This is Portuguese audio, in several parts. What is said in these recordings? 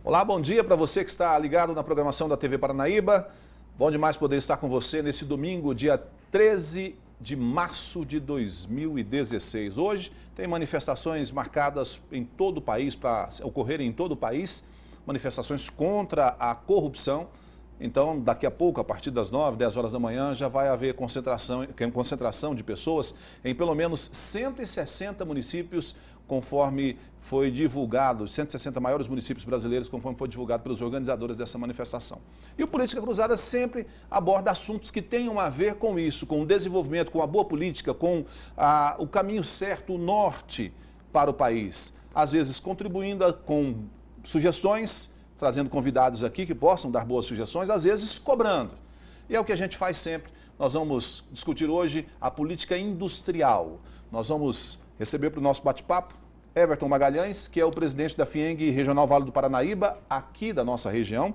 Olá, bom dia para você que está ligado na programação da TV Paranaíba. Bom demais poder estar com você nesse domingo, dia 13 de março de 2016. Hoje tem manifestações marcadas em todo o país, para ocorrerem em todo o país, manifestações contra a corrupção. Então, daqui a pouco, a partir das 9, 10 horas da manhã, já vai haver concentração de pessoas em pelo menos 160 municípios, conforme foi divulgado, 160 maiores municípios brasileiros, conforme foi divulgado pelos organizadores dessa manifestação. E o Política Cruzada sempre aborda assuntos que tenham a ver com isso, com o desenvolvimento, com a boa política, com o caminho certo, o norte para o país. Às vezes contribuindo com sugestões, trazendo convidados aqui que possam dar boas sugestões, às vezes cobrando. E é o que a gente faz sempre. Nós vamos discutir hoje a política industrial. Nós vamos receber para o nosso bate-papo Everton Magalhães, que é o presidente da FIENG Regional Vale do Paranaíba, aqui da nossa região.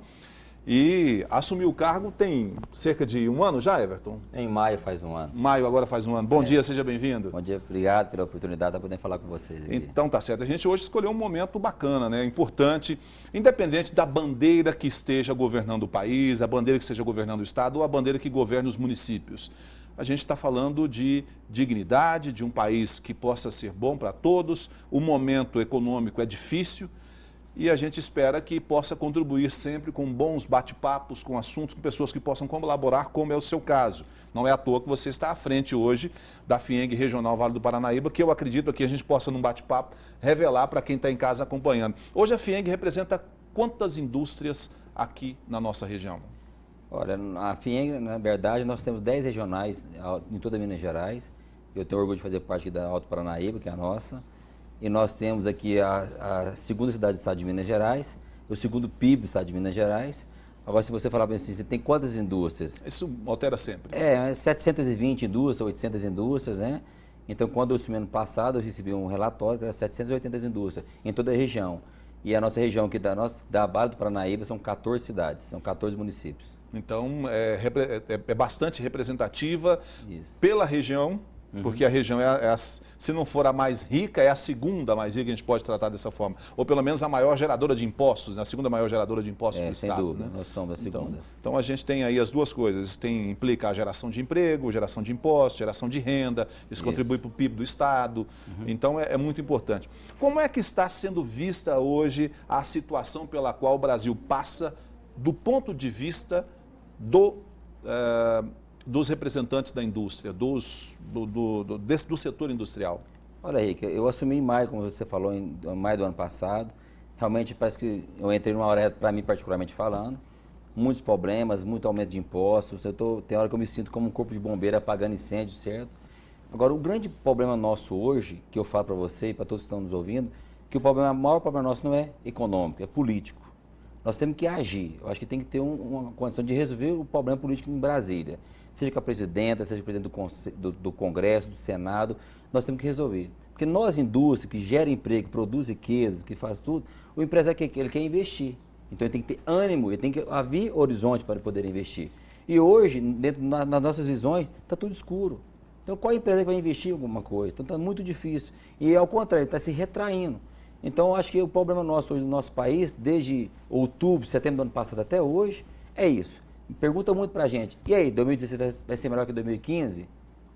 E assumiu o cargo tem cerca de um ano já, Everton? Em maio faz um ano. Maio agora faz um ano. Bom dia, seja bem-vindo. Bom dia, obrigado pela oportunidade de poder falar com vocês aqui. Então tá certo. A gente hoje escolheu um momento bacana, né? Importante, independente da bandeira que esteja governando o país, a bandeira que esteja governando o estado ou a bandeira que governe os municípios. A gente está falando de dignidade, de um país que possa ser bom para todos. O momento econômico é difícil. E a gente espera que possa contribuir sempre com bons bate-papos, com assuntos, com pessoas que possam colaborar, como é o seu caso. Não é à toa que você está à frente hoje da FIENG Regional Vale do Paranaíba, que eu acredito que a gente possa, num bate-papo, revelar para quem está em casa acompanhando. Hoje a FIENG representa quantas indústrias aqui na nossa região? Olha, a FIENG, na verdade, nós temos 10 regionais em toda Minas Gerais. Eu tenho orgulho de fazer parte da Alto Paranaíba, que é a nossa. E nós temos aqui a segunda cidade do estado de Minas Gerais, o segundo PIB do estado de Minas Gerais. Agora, se você falar bem assim, você tem quantas indústrias? Isso altera sempre. 720 indústrias, 800 indústrias, né? Então, quando eu assumi ano passado, eu recebi um relatório que era 780 indústrias em toda a região. E a nossa região aqui da Vale do Paranaíba são 14 cidades, são 14 municípios. Então, é bastante representativa pela região. Porque a região, se não for a mais rica, é a segunda mais rica, a gente pode tratar dessa forma. Ou pelo menos a maior geradora de impostos, né? A segunda maior geradora de impostos do sem Estado. Dúvida, né? Nós somos a segunda. Então a gente tem aí as duas coisas. Implica a geração de emprego, geração de impostos, geração de renda, isso contribui para o PIB do Estado. Então é muito importante. Como é que está sendo vista hoje a situação pela qual o Brasil passa do ponto de vista dos representantes da indústria, do setor industrial? Olha, Henrique, eu assumi em maio, como você falou, em maio do ano passado. Realmente parece que eu entrei numa hora, para mim particularmente falando, muitos problemas, muito aumento de impostos. Tem hora que eu me sinto como um corpo de bombeiro apagando incêndio, certo? Agora, o grande problema nosso hoje, que eu falo para você e para todos que estão nos ouvindo, que o maior problema nosso não é econômico, é político. Nós temos que agir. Eu acho que tem que ter uma condição de resolver o problema político em Brasília. Seja com a presidenta, seja com o presidente do Congresso, do Senado, nós temos que resolver. Porque nós, indústria, que gera emprego, que produz riquezas, que faz tudo, o empresário ele quer investir. Então ele tem que ter ânimo, ele tem que haver horizonte para poder investir. E hoje, nas nossas visões, está tudo escuro. Então qual empresa que vai investir em alguma coisa? Então está muito difícil. E ao contrário, ele está se retraindo. Então eu acho que o problema nosso hoje no nosso país, desde outubro, setembro do ano passado até hoje, é isso. Pergunta muito pra gente, e aí, 2016 vai ser melhor que 2015?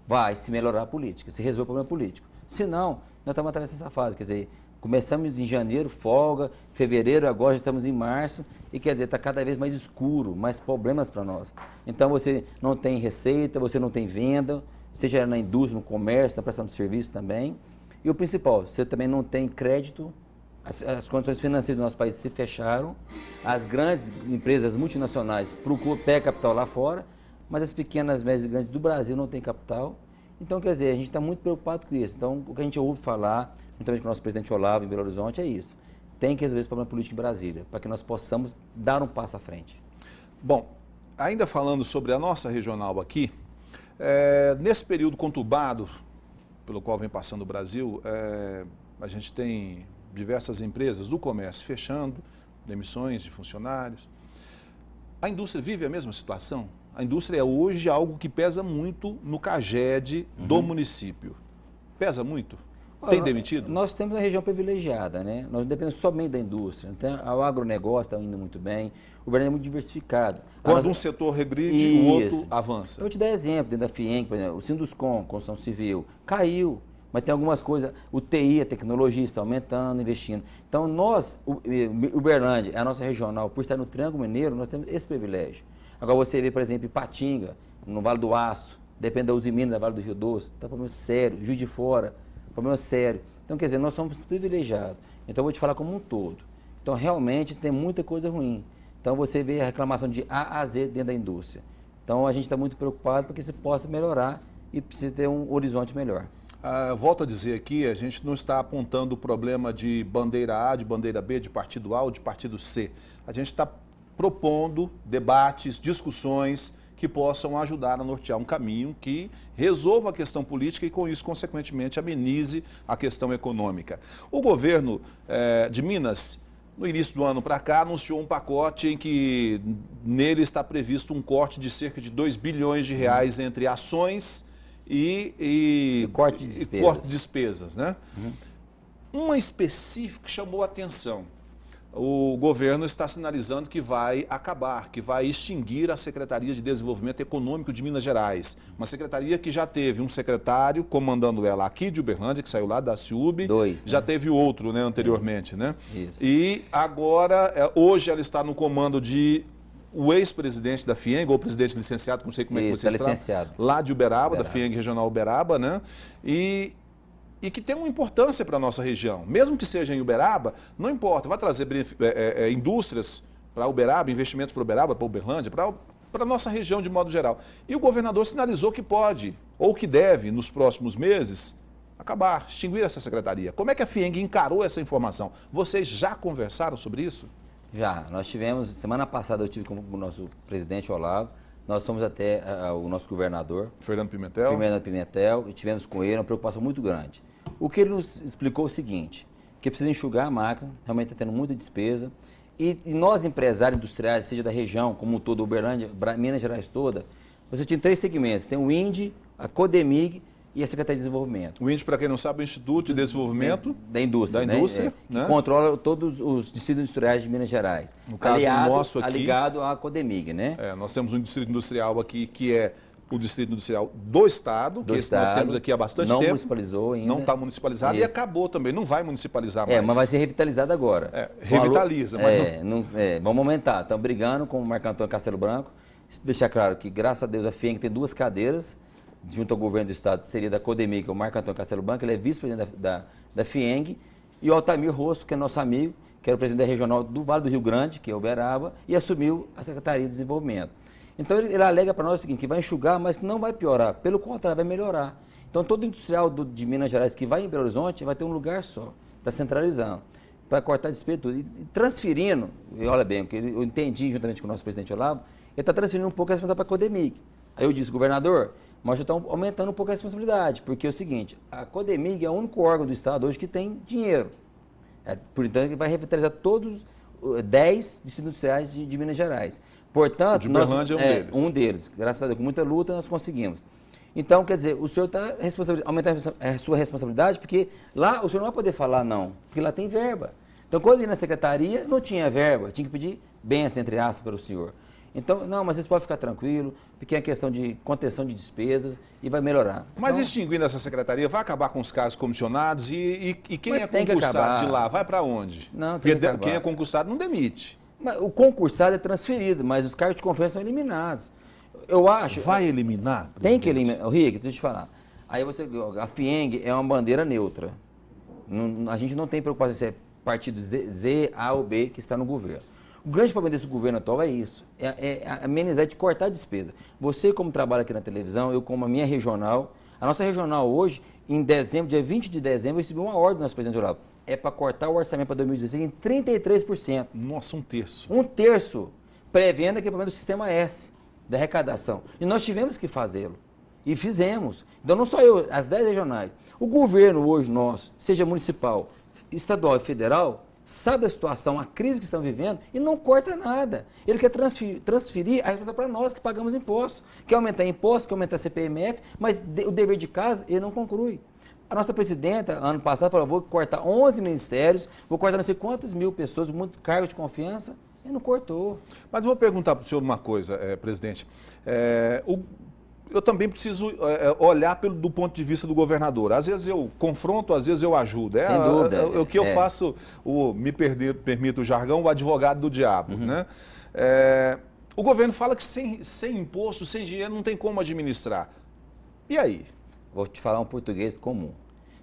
Vai, se melhorar a política, se resolver o problema político. Se não, nós estamos atravessando essa fase, quer dizer, começamos em janeiro, folga, fevereiro, agora já estamos em março, e quer dizer, está cada vez mais escuro, mais problemas para nós. Então você não tem receita, você não tem venda, seja na indústria, no comércio, na prestação de serviço também. E o principal, você também não tem crédito. As condições financeiras do nosso país se fecharam, as grandes empresas multinacionais pegam capital lá fora, mas as pequenas, médias e grandes do Brasil não têm capital. Então, quer dizer, a gente está muito preocupado com isso. Então, o que a gente ouve falar, juntamente com o nosso presidente Olavo em Belo Horizonte, é isso. Tem que resolver esse problema político em Brasília, para que nós possamos dar um passo à frente. Bom, ainda falando sobre a nossa regional aqui, nesse período conturbado pelo qual vem passando o Brasil, a gente tem diversas empresas do comércio fechando, demissões de funcionários. A indústria vive a mesma situação? A indústria é hoje algo que pesa muito no CAGED do município. Pesa muito? Tem demitido? Nós temos uma região privilegiada, né? Nós não dependemos somente da indústria. Então, o agronegócio está indo muito bem, o Brasil é muito diversificado. Quando um setor regride, o outro avança. Então, eu vou te dar exemplo, dentro da FIENG, por exemplo, o Sinduscom, construção civil, caiu, mas tem algumas coisas, o TI, a tecnologia está aumentando, investindo. Então, nós, Uberlândia, é a nossa regional, por estar no Triângulo Mineiro, nós temos esse privilégio. Agora, você vê, por exemplo, Ipatinga, no Vale do Aço, depende da Uzi Minas, da Vale do Rio Doce, está problema sério, Juiz de Fora, problema sério. Então, quer dizer, nós somos privilegiados. Então, eu vou te falar como um todo. Então, realmente, tem muita coisa ruim. Então, você vê a reclamação de A a Z dentro da indústria. Então, a gente está muito preocupado para que isso possa melhorar e precisa ter um horizonte melhor. Volto a dizer aqui, a gente não está apontando o problema de bandeira A, de bandeira B, de partido A ou de partido C. A gente está propondo debates, discussões que possam ajudar a nortear um caminho que resolva a questão política e, com isso, consequentemente, amenize a questão econômica. O governo de Minas, no início do ano para cá, anunciou um pacote em que nele está previsto um corte de cerca de 2 bilhões de reais entre ações e corte de despesas, né? Uma específica chamou a atenção. O governo está sinalizando que vai acabar, que vai extinguir a Secretaria de Desenvolvimento Econômico de Minas Gerais. Uma secretaria que já teve um secretário comandando ela aqui de Uberlândia, que saiu lá da CIUB. Já teve outro, né, anteriormente, né? Isso. E agora, hoje ela está no comando de o ex-presidente da FIENG, ou presidente licenciado, não sei como é que você está, licenciado. Lá de Uberaba, da FIENG Regional Uberaba, né? E que tem uma importância para a nossa região. Mesmo que seja em Uberaba, não importa, vai trazer indústrias para Uberaba, investimentos para Uberaba, para Uberlândia, para a nossa região de modo geral. E o governador sinalizou que pode, ou que deve, nos próximos meses, acabar, extinguir essa secretaria. Como é que a FIENG encarou essa informação? Vocês já conversaram sobre isso? Já, nós tivemos, semana passada eu tive com o nosso presidente Olavo, nós fomos até o nosso governador, Fernando Pimentel, e tivemos com ele uma preocupação muito grande. O que ele nos explicou é o seguinte, que precisa enxugar a máquina, realmente está tendo muita despesa, e nós empresários industriais, seja da região, como um todo, Uberlândia, Minas Gerais toda, você tinha 3 segmentos, tem o INDE, a CODEMIG e a Secretaria de Desenvolvimento. O INDE, para quem não sabe, é o Instituto de Desenvolvimento da Indústria, né? Que controla todos os distritos industriais de Minas Gerais. No caso nosso aqui, ligado à CODEMIG, né? Nós temos um distrito industrial aqui que é o distrito industrial do Estado, nós temos aqui há bastante tempo. Não municipalizou ainda. Não está municipalizado. Isso. E acabou também, não vai municipalizar mais. Mas vai ser revitalizado agora. Revitaliza, mas vamos aumentar. Estamos brigando com o Marco Antônio Castelo Branco. Deixar claro que, graças a Deus, a FIENG tem 2 cadeiras, junto ao governo do Estado, seria da CODEMIG, que é o Marco Antônio Castelo Branco, ele é vice-presidente da FIENG, e o Altamir Rosto, que é nosso amigo, que era o presidente da regional do Vale do Rio Grande, que é Uberaba, e assumiu a Secretaria de Desenvolvimento. Então, ele alega para nós o seguinte, que vai enxugar, mas que não vai piorar, pelo contrário, vai melhorar. Então, todo industrial de Minas Gerais que vai em Belo Horizonte vai ter um lugar só, está centralizando, para cortar despesa tudo. E transferindo, e olha bem, porque eu entendi juntamente com o nosso presidente Olavo, ele está transferindo um pouco a responsabilidade para a CODEMIG. Aí eu disse, governador, mas já está aumentando um pouco a responsabilidade, porque é o seguinte, a CODEMIG é o único órgão do Estado hoje que tem dinheiro. Portanto, ele vai revitalizar todos 10 distritos industriais de Minas Gerais. Portanto, de Uberlândia é um deles. Graças a Deus, com muita luta, nós conseguimos. Então, quer dizer, o senhor está aumentando a sua responsabilidade, porque lá o senhor não vai poder falar não, porque lá tem verba. Então, quando ele ia na secretaria, não tinha verba, tinha que pedir bênção, entre aspas, para o senhor. Então, não, mas vocês podem ficar tranquilos, porque é questão de contenção de despesas e vai melhorar. Mas então, extinguindo essa secretaria, vai acabar com os cargos comissionados e quem é concursado de lá, vai para onde? Não, tem que acabar. Quem é concursado não demite. Mas o concursado é transferido, mas os cargos de confiança são eliminados. Eu acho... Vai eliminar? Presidente? Tem que eliminar. Rick, deixa eu te falar. Aí a FIENG é uma bandeira neutra. A gente não tem preocupação se é partido Z, A ou B que está no governo. O grande problema desse governo atual é isso, é amenizar, de cortar a despesa. Você, como trabalha aqui na televisão, eu como a minha regional, a nossa regional hoje, em dezembro, dia 20 de dezembro, eu recebi uma ordem do nosso presidente Olavo. É para cortar o orçamento para 2016 em 33%. Nossa, 1/3. 1/3, prevendo equipamento do Sistema S, da arrecadação. E nós tivemos que fazê-lo. E fizemos. Então, não só eu, as 10 regionais. O governo hoje nosso, seja municipal, estadual e federal, sabe da situação, a crise que estamos vivendo e não corta nada. Ele quer transferir a responsabilidade para nós que pagamos impostos. Quer aumentar impostos, quer aumentar CPMF, mas o dever de casa ele não conclui. A nossa presidenta, ano passado, falou, vou cortar 11 ministérios, vou cortar não sei quantas mil pessoas, muito cargo de confiança, e não cortou. Mas eu vou perguntar para o senhor uma coisa, presidente. Eu também preciso olhar do ponto de vista do governador. Às vezes eu confronto, às vezes eu ajudo. Sem dúvida. O que eu faço, permito o jargão, o advogado do diabo. Né? O governo fala que sem imposto, sem dinheiro, não tem como administrar. E aí? Vou te falar um português comum.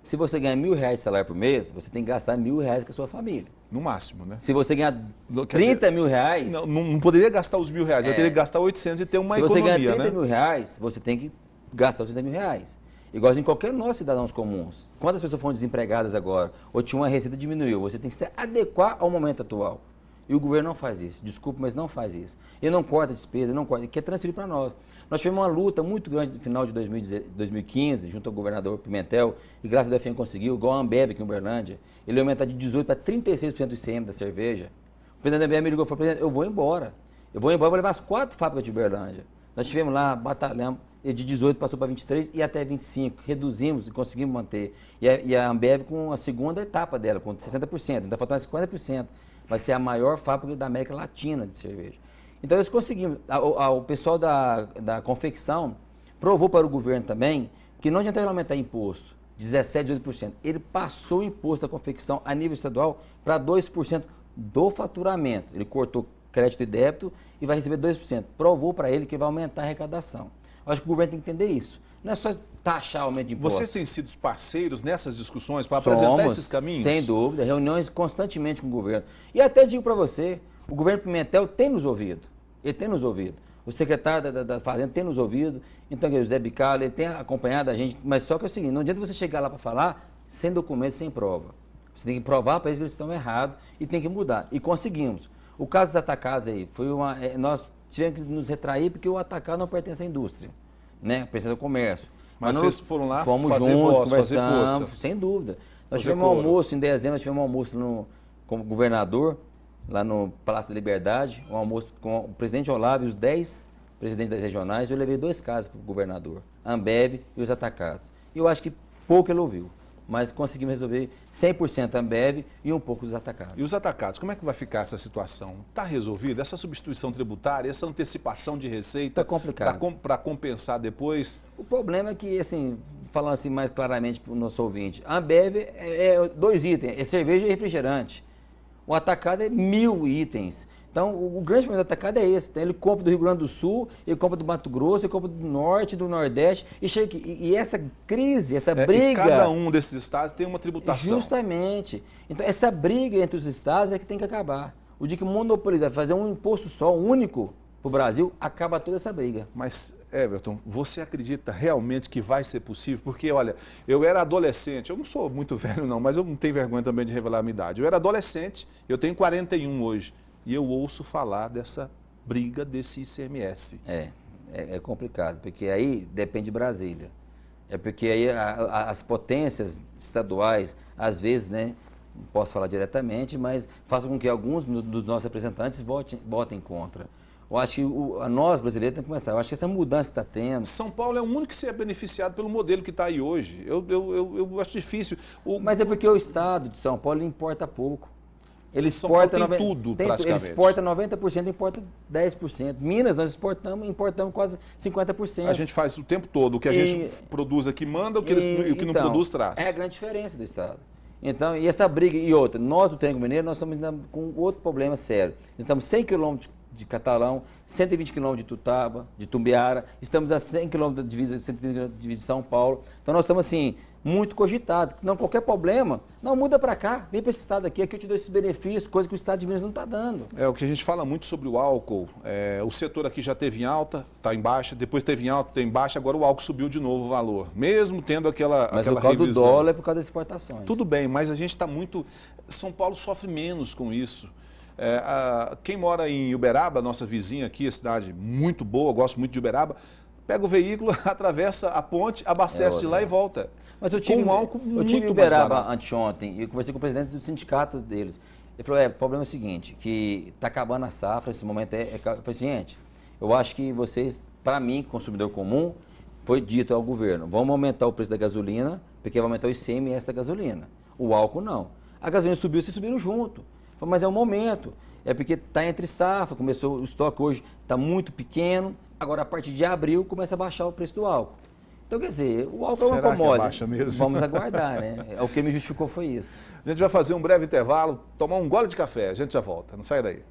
Se você ganhar R$1.000 de salário por mês, você tem que gastar R$1.000 com a sua família. No máximo, né? Se você ganhar R$30.000... Não poderia gastar os R$1.000, eu teria que gastar 800 e ter uma economia, né? Se você ganhar R$30.000, você tem que gastar os R$30.000. Igual em qualquer nós cidadãos comuns. Quantas pessoas foram desempregadas agora? Ou tinha uma receita diminuiu? Você tem que se adequar ao momento atual. E o governo não faz isso. Desculpa, mas não faz isso. Ele não corta despesa, não corta, ele quer transferir para nós. Nós tivemos uma luta muito grande no final de 2015, junto ao governador Pimentel, e graças a Deus a conseguiu, igual a Ambev aqui em Uberlândia, ele ia aumentar de 18% para 36% do ICM da cerveja. O presidente da Ambev me ligou e falou, presidente, eu vou embora, vou levar as 4 fábricas de Uberlândia. Nós tivemos lá, batalhamos, e de 18 passou para 23 e até 25, reduzimos e conseguimos manter. E a Ambev com a segunda etapa dela, com 60%, ainda faltando 50%. Vai ser a maior fábrica da América Latina de cerveja. Então, eles conseguimos. O pessoal da confecção provou para o governo também que não adianta ele aumentar imposto, 17%, 18%. Ele passou o imposto da confecção a nível estadual para 2% do faturamento. Ele cortou crédito e débito e vai receber 2%. Provou para ele que vai aumentar a arrecadação. Eu acho que o governo tem que entender isso. Não é só taxar o aumento de impostos. Vocês têm sido parceiros nessas discussões para apresentar esses caminhos? Sem dúvida, reuniões constantemente com o governo. E até digo para você, o governo Pimentel tem nos ouvido. Ele tem nos ouvido. O secretário da Fazenda tem nos ouvido. Então, o José Bicalho, ele tem acompanhado a gente. Mas só que é o seguinte, não adianta você chegar lá para falar sem documento, sem prova. Você tem que provar para eles que eles estão errados e tem que mudar. E conseguimos. O caso dos atacados aí, nós tivemos que nos retrair porque o atacado não pertence à indústria, né? Pertence ao comércio. Mas vocês foram lá fomos fazer juntos, voz, fazer conversamos, força. sem dúvida. Nós Fazer tivemos um coro. almoço, em dezembro, nós tivemos um almoço como governador, lá no Palácio da Liberdade, um almoço com o presidente Olavo e os 10 presidentes das regionais. Eu levei 2 casos para o governador, a Ambev e os atacados. E eu acho que pouco ele ouviu, mas conseguimos resolver 100% a Ambev e um pouco os atacados. E os atacados, como é que vai ficar essa situação? Está resolvida? Essa substituição tributária, essa antecipação de receita Está complicado. Para compensar depois? O problema é que, assim, falando assim mais claramente para o nosso ouvinte, a Ambev é 2 itens, é cerveja e refrigerante. O atacado é 1.000 itens. Então, o grande problema do atacado é esse. Ele compra do Rio Grande do Sul, ele compra do Mato Grosso, ele compra do Norte, do Nordeste. E chega aqui. E essa crise, essa briga... E cada um desses estados tem uma tributação. Justamente. Então, essa briga entre os estados é que tem que acabar. O dia que monopolizar, fazer um imposto só, único, para o Brasil, acaba toda essa briga. Mas, Everton, você acredita realmente que vai ser possível? Porque, olha, eu era adolescente, eu não sou muito velho não, mas eu não tenho vergonha também de revelar a minha idade. Eu era adolescente, eu tenho 41 hoje, e eu ouço falar dessa briga desse ICMS. É complicado, porque aí depende de Brasília. É porque aí as potências estaduais, às vezes, né, não posso falar diretamente, mas façam com que alguns dos nossos representantes votem contra. Eu acho que nós, brasileiros, temos que começar. Eu acho que essa mudança que está tendo... São Paulo é o único que se é beneficiado pelo modelo que está aí hoje. Eu acho difícil. Mas é porque o Estado de São Paulo importa pouco. Ele São Paulo exporta... tem tudo, praticamente. Ele exporta 90%, importa 10%. Minas, nós importamos quase 50%. A gente faz o tempo todo. O que a gente produz aqui manda, o que não produz traz. É a grande diferença do Estado. Então, e essa briga... E outra, nós do Triângulo Mineiro, nós estamos com outro problema sério. Nós estamos 100 quilômetros de Catalão, 120 km de Tutaba, de Tumbiara, estamos a 100 km da divisa, 120 km de São Paulo. Então nós estamos assim, muito cogitados. Não, qualquer problema, não muda para cá, vem para esse estado aqui eu te dou esses benefícios, coisa que o estado de Minas não está dando. É o que a gente fala muito sobre o álcool. O setor aqui já teve em alta, está em baixa, depois teve em alta, está em baixa, agora o álcool subiu de novo o valor. Mesmo tendo aquela mas aquela por causa revisão. do dólar é por causa das exportações. Tudo bem, mas a gente está muito... São Paulo sofre menos com isso. Quem mora em Uberaba, nossa vizinha aqui, a cidade muito boa, gosto muito de Uberaba, pega o veículo, atravessa a ponte, abastece de lá e volta. Mas eu tive um álcool muito eu tive em mais Uberaba barato. anteontem e eu conversei com o presidente do sindicato deles. Ele falou, o problema é o seguinte, que está acabando a safra, esse momento eu falei assim, gente, eu acho que vocês, para mim, consumidor comum, foi dito ao governo, vamos aumentar o preço da gasolina, porque vai aumentar o ICMS da gasolina. O álcool não. A gasolina subiu, vocês subiram junto. Mas é um momento. É porque está entre safra, começou o estoque hoje, está muito pequeno. Agora, a partir de abril, começa a baixar o preço do álcool. Então, quer dizer, o álcool é uma commodity. Abaixa mesmo? Vamos aguardar, né? O que me justificou foi isso. A gente vai fazer um breve intervalo, tomar um gole de café, a gente já volta, não sai daí.